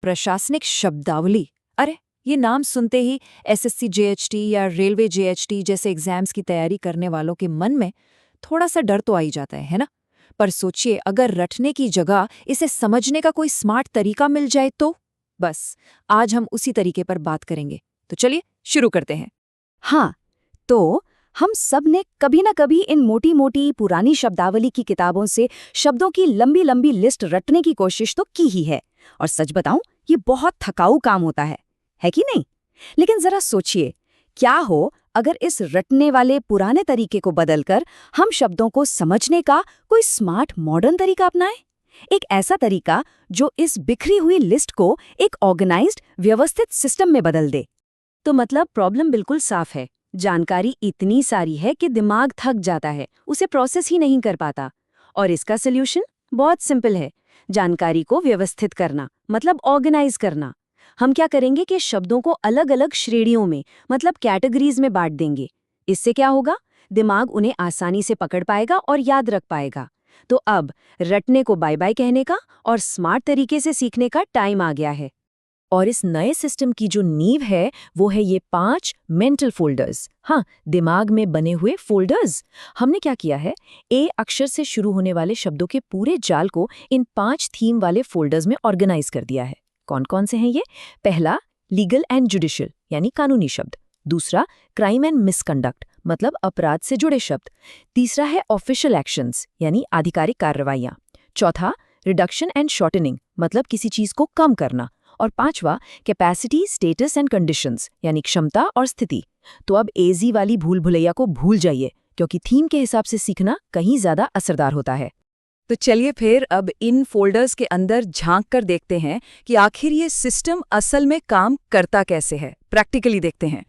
प्रशासनिक शब्दावली। अरे, ये नाम सुनते ही एसएससी जेएचटी या रेलवे जेएचटी जैसे एग्जाम्स की तैयारी करने वालों के मन में थोड़ा सा डर तो आ ही जाता है ना? पर सोचिए, अगर रटने की जगह इसे समझने का कोई स्मार्ट तरीका मिल जाए तो? बस, आज हम उसी तरीके पर बात करेंगे। तो चलिए शुरू करते हैं। हाँ, तो हम सब ने कभी न कभी इन मोटी मोटी पुरानी शब्दावली की किताबों से शब्दों की लंबी लंबी लिस्ट रटने की कोशिश तो की ही है। और सच बताऊं, ये बहुत थकाऊ काम होता है कि नहीं? लेकिन जरा सोचिए, क्या हो अगर इस रटने वाले पुराने तरीके को बदलकर हम शब्दों को समझने का कोई स्मार्ट मॉडर्न तरीका अपनाएं? एक ऐसा तरीका जो इस बिखरी हुई लिस्ट को एक ऑर्गेनाइज्ड, व्यवस्थित सिस्टम में बदल दे। तो मतलब प्रॉब्लम बिल्कुल साफ है। जानकारी इतनी सारी है कि दिमाग थक जाता है, उसे प्रोसेस ही नहीं कर पाता। और इसका सल्यूशन बहुत सिंपल है, जानकारी को व्यवस्थित करना, मतलब ऑर्गेनाइज करना। हम क्या करेंगे कि शब्दों को अलग अलग श्रेणियों में, मतलब कैटेगरीज में बांट देंगे। इससे क्या होगा? दिमाग उन्हें आसानी से पकड़ पाएगा और याद रख पाएगा। तो अब रटने को बाय बाय कहने का और स्मार्ट तरीके से सीखने का टाइम आ गया है। और इस नए सिस्टम की जो नींव है वो है ये 5 मेंटल फोल्डर्स। हाँ, दिमाग में बने हुए फोल्डर्स। हमने क्या किया है, ए अक्षर से शुरू होने वाले शब्दों के पूरे जाल को इन 5 थीम वाले फोल्डर्स में ऑर्गेनाइज कर दिया है। कौन कौन से हैं ये? पहला, लीगल एंड जुडिशियल यानी कानूनी शब्द। दूसरा, क्राइम एंड मिसकंडक्ट मतलब अपराध से जुड़े शब्द। तीसरा है ऑफिशियल एक्शंस यानी आधिकारिक कार्रवाइयां। चौथा, रिडक्शन एंड शॉर्टनिंग मतलब किसी चीज को कम करना। और पांचवा, कैपेसिटी, स्टेटस एंड कंडीशंस यानी क्षमता और स्थिति। तो अब एजी वाली भूल भुलैया को भूल जाइए, क्योंकि थीम के हिसाब से सीखना कहीं ज्यादा असरदार होता है। तो चलिए फिर अब इन फोल्डर्स के अंदर झांक कर देखते हैं कि आखिर ये सिस्टम असल में काम करता कैसे है। प्रैक्टिकली देखते हैं।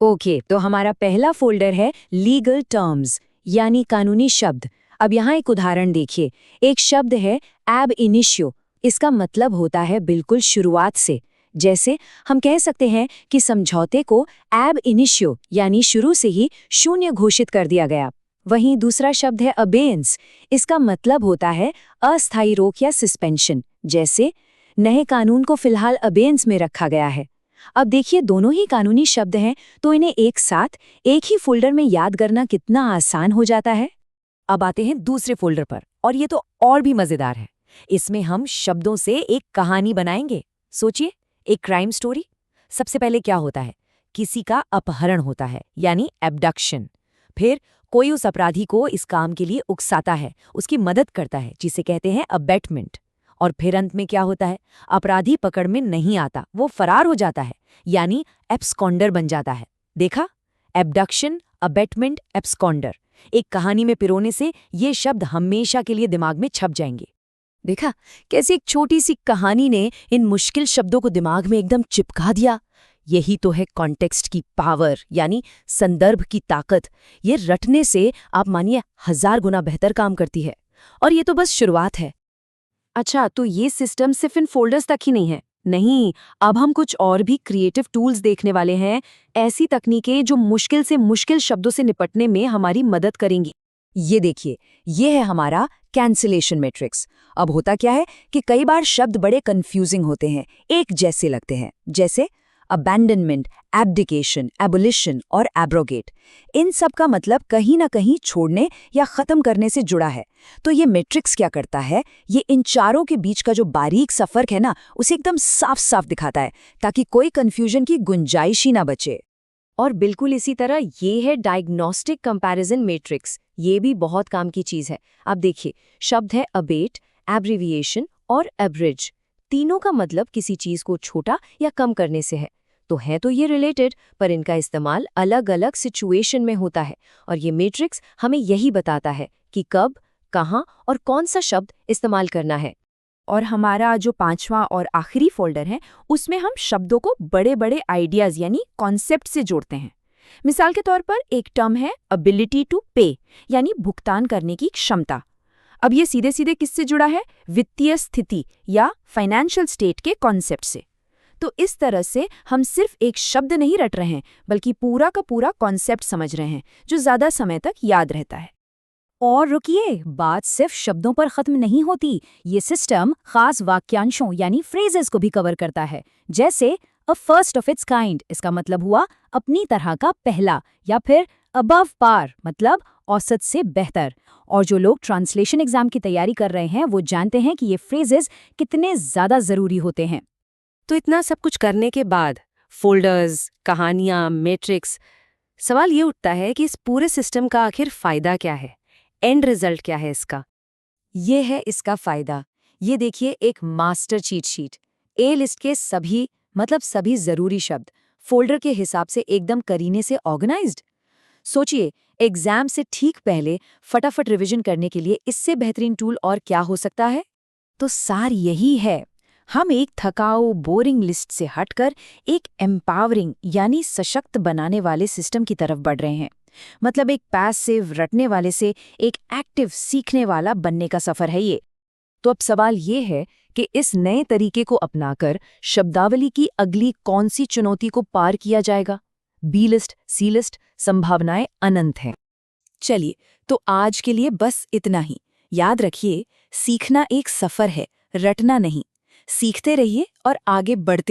ओके, तो हमारा पहला फोल्डर है लीगल टर्म्स यानी कानूनी शब्द। अब यहाँ एक उदाहरण देखिए। एक शब्द है एब इनिशियो। इसका मतलब होता है बिल्कुल शुरुआत से। जैसे हम कह सकते हैं कि समझौते को एब इनिशियो यानी शुरू से ही शून्य घोषित कर दिया गया। वहीं दूसरा शब्द है अबेयंस। इसका मतलब होता है अस्थायी रोक या सस्पेंशन। जैसे नए कानून को फिलहाल अबेयंस में रखा गया है। अब देखिए, दोनों ही कानूनी शब्द हैं, तो इन्हें एक साथ एक ही फोल्डर में याद करना कितना आसान हो जाता है। अब आते हैं दूसरे फोल्डर पर, और ये तो और भी मजेदार है। इसमें हम शब्दों से एक कहानी बनाएंगे। सोचिए, एक क्राइम स्टोरी। सबसे पहले क्या होता है? किसी का अपहरण होता है यानी एब्डक्शन। फिर कोई उस अपराधी को इस काम के लिए उकसाता है, उसकी मदद करता है, जिसे कहते हैं अबेटमेंट। और फिर अंत में क्या होता है? अपराधी पकड़ में नहीं आता, वो फरार हो जाता है, यानी एब्सकॉन्डर बन जाता है। देखा, एब्डक्शन, अबेटमेंट, एब्सकॉन्डर। एक कहानी में पिरोने से ये शब्द हमेशा के लिए दिमाग में छप जाएंगे। देखा कैसे एक छोटी सी कहानी ने इन मुश्किल शब्दों को दिमाग में एकदम चिपका दिया। यही तो है कॉन्टेक्स्ट की पावर, यानी संदर्भ की ताकत। ये रटने से आप मानिए 1000 गुना बेहतर काम करती है। और ये तो बस शुरुआत है। अच्छा, तो ये सिस्टम सिर्फ इन फोल्डर्स तक ही नहीं है। नहीं, अब हम कुछ और भी क्रिएटिव टूल्स देखने वाले हैं। ऐसी तकनीकें जो मुश्किल से मुश्किल शब्दों से निपटने में हमारी मदद करेंगी। ये देखिए, ये है हमारा कैंसिलेशन मैट्रिक्स। अब होता क्या है कि कई बार शब्द बड़े कंफ्यूजिंग होते हैं, एक जैसे लगते हैं। जैसे अबैंडनमेंट, एब्डिकेशन, एबोलिशन और एब्रोगेट। इन सब का मतलब कहीं ना कहीं छोड़ने या खत्म करने से जुड़ा है। तो ये मैट्रिक्स क्या करता है, ये इन चारों के बीच का जो बारीक सा फर्क है ना, उसे एकदम साफ साफ दिखाता है, ताकि कोई कंफ्यूजन की गुंजाइश ही ना बचे। और बिल्कुल इसी तरह ये है डायग्नोस्टिक कंपैरिजन मैट्रिक्स। ये भी बहुत काम की चीज है। अब देखिए, शब्द है अबेट, एब्रिविएशन और एब्रिज। तीनों का मतलब किसी चीज को छोटा या कम करने से है। तो है तो ये रिलेटेड, पर इनका इस्तेमाल अलग अलग सिचुएशन में होता है। और ये मैट्रिक्स हमें यही बताता है कि कब, कहाँ और कौन सा शब्द इस्तेमाल करना है। और हमारा जो 5वां और आखिरी फोल्डर है, उसमें हम शब्दों को बड़े बड़े आइडियाज यानी कॉन्सेप्ट से जोड़ते हैं। मिसाल के तौर पर एक टर्म है अबिलिटी टू पे, यानी भुगतान करने की क्षमता। अब ये सीधे सीधे किससे जुड़ा है? वित्तीय स्थिति या फाइनेंशियल स्टेट के कॉन्सेप्ट से। तो इस तरह से हम सिर्फ एक शब्द नहीं रट रहे हैं, बल्कि पूरा का पूरा कॉन्सेप्ट समझ रहे हैं, जो ज्यादा समय तक याद रहता है। और रुकिए, बात सिर्फ शब्दों पर खत्म नहीं होती। ये सिस्टम खास वाक्यांशों यानी फ्रेजेस को भी कवर करता है। जैसे a first of its kind, इसका मतलब हुआ अपनी तरह का पहला, या फिर अबव पार मतलब औसत से बेहतर। और जो लोग ट्रांसलेशन एग्जाम की तैयारी कर रहे हैं वो जानते हैं कि ये फ्रेजेस कितने ज्यादा जरूरी होते हैं। तो इतना सब कुछ करने के बाद फोल्डर्स, कहानियां, मैट्रिक्स, सवाल ये उठता है कि इस पूरे सिस्टम का आखिर फायदा क्या है? एंड रिजल्ट क्या है इसका? ये है इसका फायदा। ये देखिए एक मास्टर चीट शीट। ए लिस्ट के सभी मतलब सभी जरूरी शब्द फोल्डर के हिसाब से एकदम करीने से ऑर्गेनाइज्ड। सोचिए, एग्जाम से ठीक पहले फटाफट रिवीजन करने के लिए इससे बेहतरीन टूल और क्या हो सकता है? तो सार यही है, हम एक थकाऊ बोरिंग लिस्ट से हटकर एक एम्पावरिंग यानी सशक्त बनाने वाले सिस्टम की तरफ बढ़ रहे हैं। मतलब एक पैसिव रटने वाले से एक एक्टिव सीखने वाला बनने का सफर है ये। तो अब सवाल ये है कि इस नए तरीके को अपनाकर शब्दावली की अगली कौन सी चुनौती को पार किया जाएगा? बी लिस्ट, सी लिस्ट, संभावनाएं अनंत हैं। चलिए, तो आज के लिए बस इतना ही। याद रखिए, सीखना एक सफर है, रटना नहीं। सीखते रहिए और आगे बढ़ते